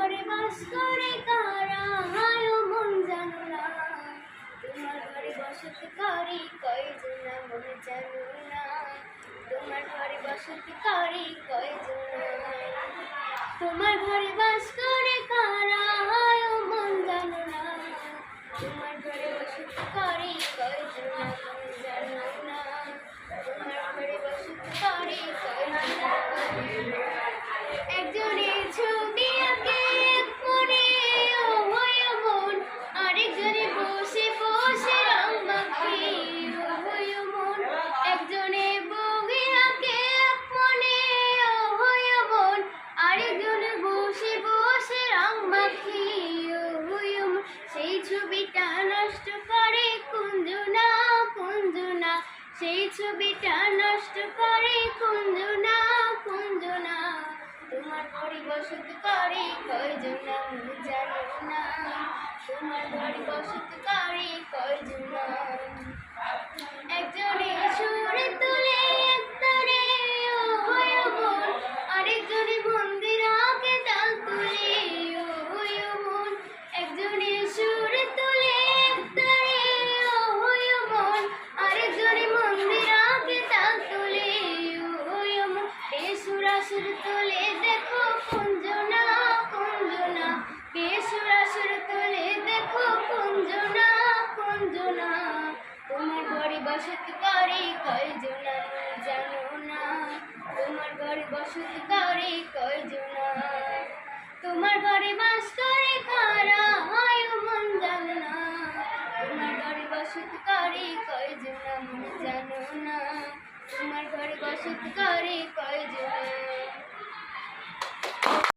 ঘরে বাস করে কারা হায় ও মন জানো না, তোমার ঘরে বসত করে কয়জন মন জানো না, তোমার ঘরে বসত করে কয়জন, তোমার ঘরে বাস করে কারা হায় ও মন জানো না, তোমার ঘরে বসত করে কয়জন মন জানো না, তোমার ঘরে বসত করে কয়জন। একজনের ছবি আঁকে মনে ও হয় মন, আরেকজনে বসে বসে রং মাখে ও হয় মন, একজনে বউকে আঁকে মনে ও হয় মন, আরেকজনে বসে বসে রং মাখে ও হয় মন, সেই ছবিটা নষ্ট করে কুঞ্জনা কুঞ্জনা, সেই ছবিটা নষ্ট করে কুঞ্জনা কুঞ্জনা, তোমার ঘরে বসত করে কয়জন জানো না, তোমার ঘরে বসত করে কয়জন। একজনে সুরে তুলে একতারে ও হয় মন, আরেকজনে মন্দির আঁকে তাল তুলে ও হয় মন, একজনে সুরে তুলে একতারে ও হয় মন, আরেকজনে মন্দির আঁকে তাল তুলে ও হয় মন, বেসুরা সুর তুলে দেখো কুঞ্জনা কুঞ্জনা, বেসুরা সুর তুলে দেখো কুঞ্জনা কুঞ্জনা, তোমার ঘরে বসত করে কয়জন জানো না, তোমার ঘরে বসত করে কয়জন, তোমার ঘরে বাস করে কারা হায় ও মন জানো না, তোমার ঘরে বসত করে কয়জন জানো না, তোমার ঘরে বসত করে